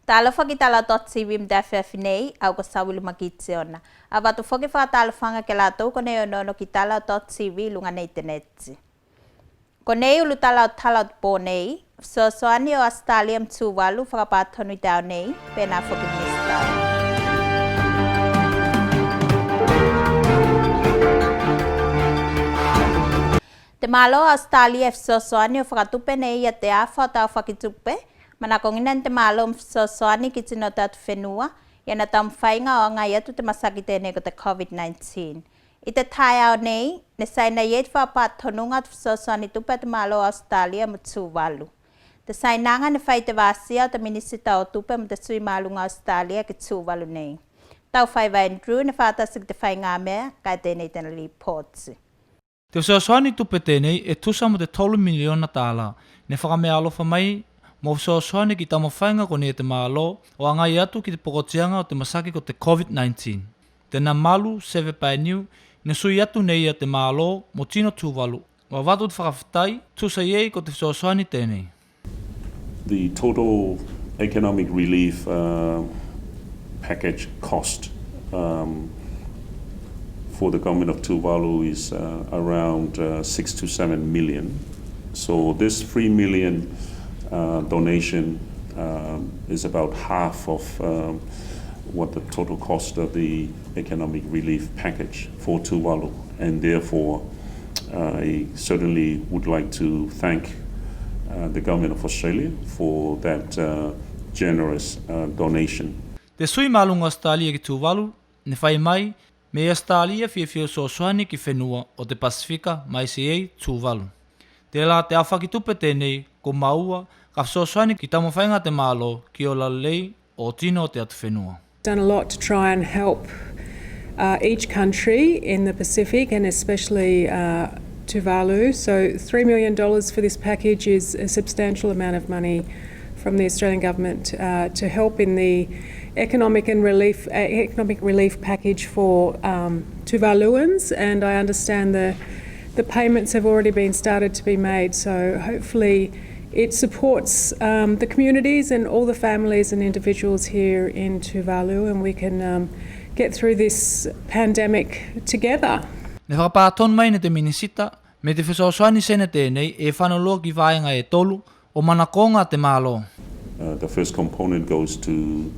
Talo foki tala tot sivim DFF nei au ko sawil makitse ona. Ava tu foki fa talo fanga ke la to ko nei ono ki tala tot sivi lunga nei tenetsi. Ko nei ulu tala tala po nei so ani o Australia mtuwalu fa pa tonu tau nei pena foki minister. Te malo Australia so ani fa tupe nei ya te afa ta fa ki tupe. Manakonginan te malo soani ki tino tatu whenua, ia tam whainga o ngai atu te masakite ne ko te COVID-19. I te tai au nei, ne saina iet whapat tonunga soani tupe te malo Australia mo tūwalu. Te sainanga ne whai te wasia o te minisita o tupe mo te sui malunga Australia ki tūwalu nei. Tau whai wa Andrew ne whatasik te whainga mea, kai tēnei tēnei reports. Te soani tupe tēnei e tusa mo te 3 miliona tāla, ne whakamea alofa mai mo soani ki tamo whainga ko ne te malo o angai atu ki te pokotianga o te masaki ko te COVID-19. Tēnā malu, seve pai niu, ne sui atu nei a te malo mo tino tūwalu. Wa watu te whakawhitai, tusa iei ko te soani tēnei. The total economic relief package cost for the government of Tuvalu is around 6 to 7 million. So this 3 million donation is about half of what the total cost of the economic relief package for Tuvalu, and therefore I certainly would like to thank the government of Australia for that generous donation. Te sui malunga Australia ki Tuvalu, ne whai mai, me Australia whiawhio soani ki whenua o te Pasifika mai se ei Tuvalu. Te la te awha ki tupe tēnei, ko maua, ka soani ki tamo whainga te malo ki o lalei o tino te atu whenua. Done a lot to try and help each country in the Pacific and especially Tuvalu. So $3 million for this package is a substantial amount of money from the Australian government to help in the economic relief package for Tuvaluans, and I understand the payments have already been started to be made. So hopefully it supports the communities and all the families and individuals here in Tuvalu, and we can get through this pandemic together. Ne whakapāton mai ne te minisita, me te whesosoani sene tēnei e whanaloa ki vāenga e tolu o manakonga te mālo. The first component goes to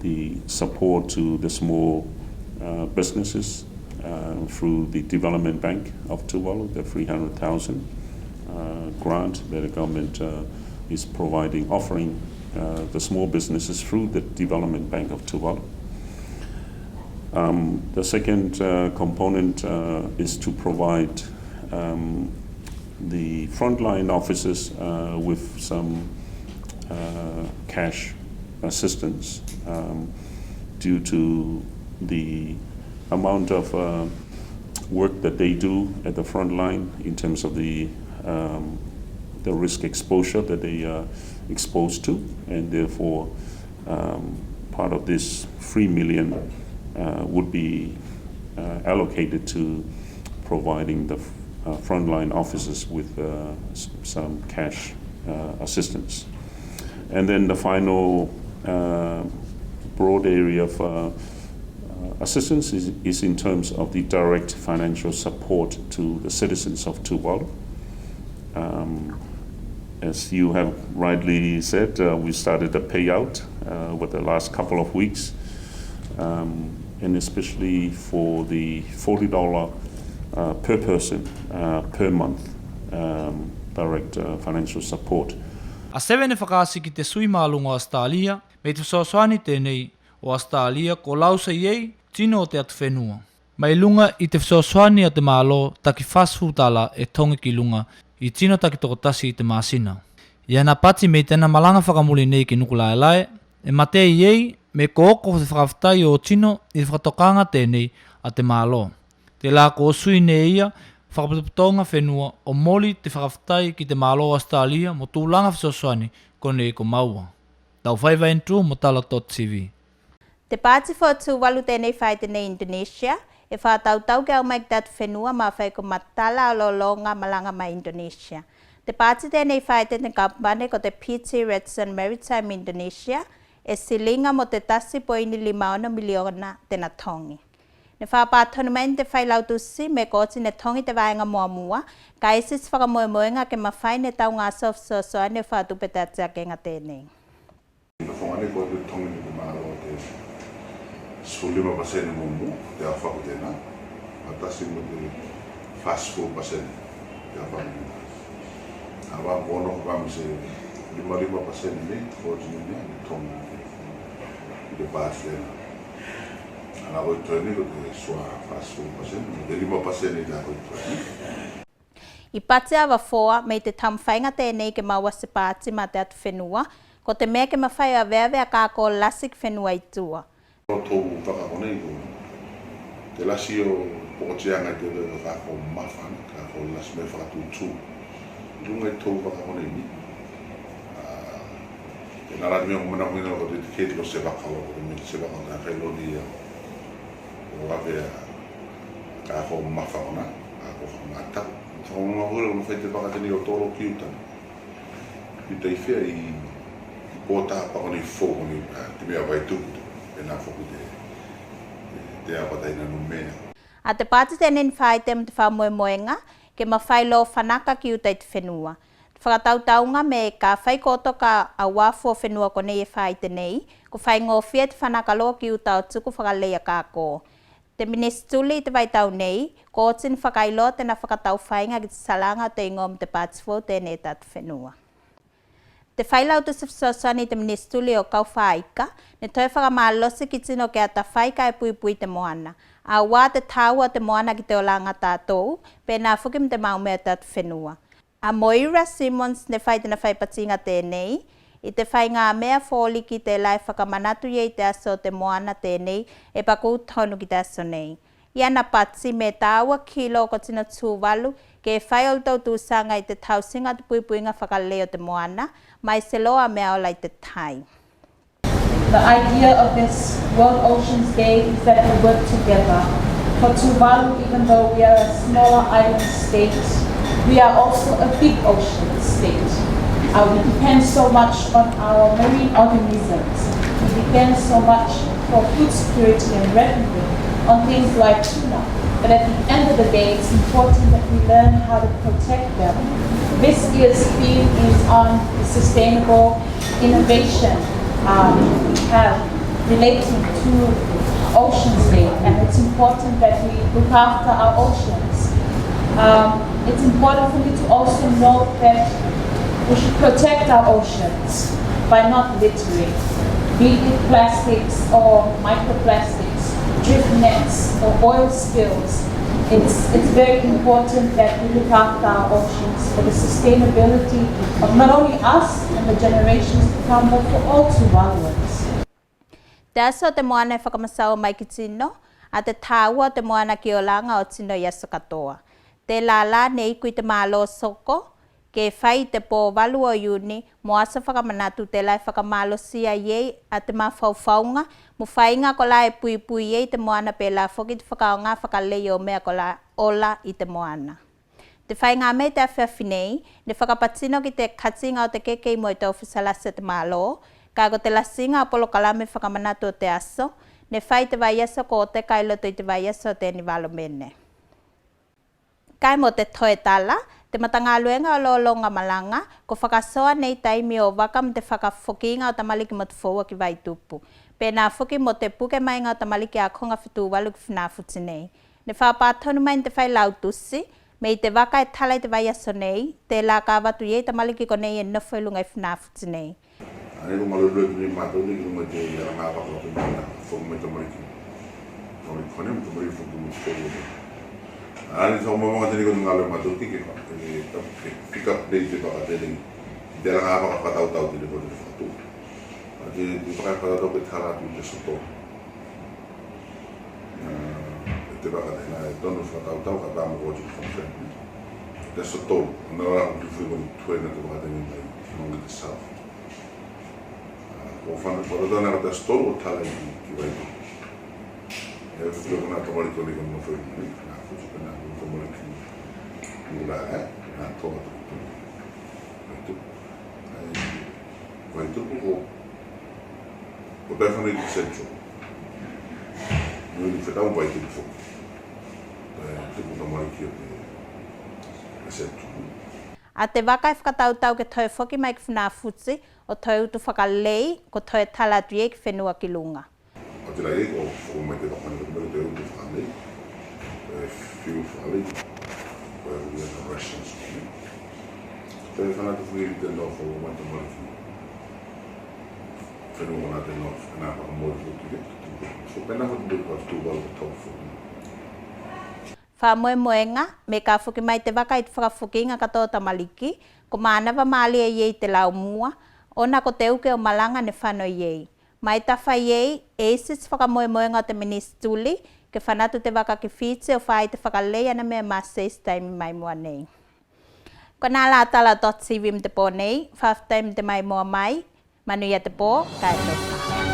the support to the small businesses through the Development Bank of Tuvalu, the 300,000 grant that the government is providing, offering the small businesses through the Development Bank of Tuvalu. The second component is to provide the frontline officers with some cash assistance due to the amount of work that they do at the front line in terms of the risk exposure that they are exposed to, and therefore part of this 3 million would be allocated to providing the frontline officers with some cash assistance. And then the final broad area of assistance is in terms of the direct financial support to the citizens of Tuvalu. As you have rightly said, we started the payout with the last couple of weeks, and especially for the $40 per person per month direct financial support. A sevene whakaasi ki te sui mālunga o Australia, me te sosoani tēnei o Australia ko lausa iei tino o te atu whenua. Mai lunga i te sosoani a te mālo taki fast food tala e tonga ki lunga i tino taki tokotasi i te māsina. Ia na pati me tēnā malanga whakamuli nei ki nuku lae, e mate iei me ko oko te whakawhitai o tino i whakatokanga tēnei a te mālo. Te la ko sui ne ia, whakapatonga whenua o moli te whakawhitai ki te mālo o Australia mo tūlanga whasosoani ko nei ko maua. Tau whaiva entru mo tala.tv. Te pāti fo Tuvalu tēnei whai tēnei Indonesia, e whātautau ke au mai ki tatu whenua ma whai ko matala o longa malanga mai Indonesia. Te pāti tēnei whae te kampane ko te PT Redson Maritime Indonesia e silinga mo te tasi poini 5 miliona tēnā tongi. Ne whapātonu mai te whailautusi me kōti ne tongi te waenga mua ka esis whakamoemoenga ke mawhai ne tau ngā sosoa ne whātupe te atiakenga tēnei. Ka whangane ko te tongi ni te mālo te sulima pasene mumu te awhaku tēnā. Atasi mo te fast food pasene te awhaku. Awa kono ko kami se 5% ni kōti ni ni tongi i te pāti tēnā. Ana ko training ko te swa fast food pasene, te 5% ni te ako training. I pate awa foa mei te tamwhainga tēnei ke maua se pāti ma te atu whenua, ko te mea ke mawhai a vea kā ko lasik whenua i tua. O tōku whakakone i tōku. Te lasi o pokotianga i te leo kā ko mawhana, kā ko lasi me whakatū tū. I runga i tōku whakakone i ni. E nara mea mo mana huina ko te kēti ko se whakawa, ko te mea se whakawa tā whailoni ia. O wapea kā ko mawhana, kā ko whakamata. Ka mga hura ko whai te whakatene o tōro kiutani. I te whea i pōtā pakone i fōkone te mea vai tukutu. E nā whoku te apataina no mea. A te pāti tēnei whai te mo te whamoemoenga ke mawhai lo whanaka ki utai te whenua. Te whakatautaunga me ka whai koto ka a wāfo whenua ko nei e whai tenei, ko whai ngōwhia te whanaka loa ki uta o tuku whakaleia kākō. Te ministuli te waitau nei, ko otin whakailo tēnā whakatau whainga ki te salanga o te ingo mo te pātifo tēnei tātu whenua. Te whailau tu sifsosani te ministuli o kau whaika, ne toi whakamalosi ki tino ke ata whaika e pui te moana. A wā te tāua te moana ki te olanga tātou, pēnā whuki me te maumea tātu whenua. A Moira Simmons ne whai tēnā whaipatinga tēnei, i te whai ngā mea fōli ki te lai whakamanatu i te aso te moana tēnei e paku tonu ki te aso nei. Iana patsi me tāua kilo ko tina tūwalu ke whai o tau tūsanga i te tausinga te puipuinga whakaleo te moana, mai se loa mea o lai te tai. The idea of this World Oceans Day is that we work together. For Tuvalu, even though we are a smaller island state, we are also a big ocean state. We depend so much on our marine organisms. We depend so much for food security and revenue on things like tuna. But at the end of the day, it's important that we learn how to protect them. This year's theme is on sustainable innovation relating to Oceans Day, and it's important that we look after our oceans. It's important for me to also note that we should protect our oceans by not littering, be it plastics or microplastics, drift nets or oil spills. It's very important that we look after our oceans for the sustainability of not only us and the generations to come, but for all Tuvaluans. Te aso te moana e whakamasao mai ki tino, a te tāua te moana ki o langa o tino i aso katoa. Te lala nei kui te mālo soko, ke whai te pō walu o iuni, mo asa whakamanatu te lai whakamalo sia iei a te mawhauwhaunga, mo whainga ko lai pui iei te moana pe la whoki te whakaonga whakalei o mea ko la ola i te moana. Te whainga me te awhiawhinei, ne whakapatino ki te katinga o te kekei mo i te ofisalasa te mālo, ka ko te lasinga apolo kalame whakamanatu o te aso, ne whai te vaiaso ko o te kailoto i te vaiaso o te nivalo mene. Kai mo te toe tala, te matanga luenga o lolonga malanga, ko whakasoa nei taimi o waka mo te whakawhokinga o tamaliki mo te whaua ki Vaitupu. Pēnā whuki mo te puke mainga o tamaliki a konga whituwalu ki whinawhuti nei. Ne whapātonu mai te whai lautusi, me i te waka e tala i te vaiaso nei, te la ka watu iei tamaliki ko nei e nofo ilunga i whinawhuti nei. Ane ko malulue ki mātou ni ki runga te yaranga waka o te mana, whoku me tamariki. Tamariki kone mo tamariki whoku mo te whoku. Ane tau mamanga tene ko ngā leo mātou ki ke pick up day te waka tene, i te ranga waka whatautau tene ko te whakatu. Te waka whatautau pe taratu te soto. Te waka tena e tonu whatautau ka tāma ko ati whakatu. Te soto, nā rā ki whui mo tuena te waka tene mai, ki te south. O whana wharatana ka te storo o tala ki Waitu. E whukia kuna tamariki o nika mwhoi mwhoi, nā whuki pena o tamariki ura nā toa tukutu. Vai tuku ko tai whanau i te central. Nui ni whetau vai tuku whoki. Tuku na mariki o te central. A te waka e whakatautau ke toi whoki mai ki whunā futsi o toi utu whakalei ko toi tala atu e ki whenua ki lunga. O te lai ko mai te whakane ko mai te utu whakalei. Whiu whakalei. Where we have the Russians coming. Te whanata whiri te no ko mai te mariki. Whenua mana te no whanā whakamori whoki ke. So pena ko te whakamori tu wala tau whoki. Whamoemoenga, me ka whuki mai te waka i te whakawhukinga katoa tamaliki, ko mānawa māli e iei te lau mua, ona ko te uke o malanga ne whanau iei. Mai tawha iei, e isis whakamoemoenga o te ministuli, ke whanatu te waka ki whitse o whai te whakalei ana mea maa 6 time mai mua nei. Ko nā la tala.cv te pō nei, 5 time te mai mua mai, manu ia te pō, kai toka.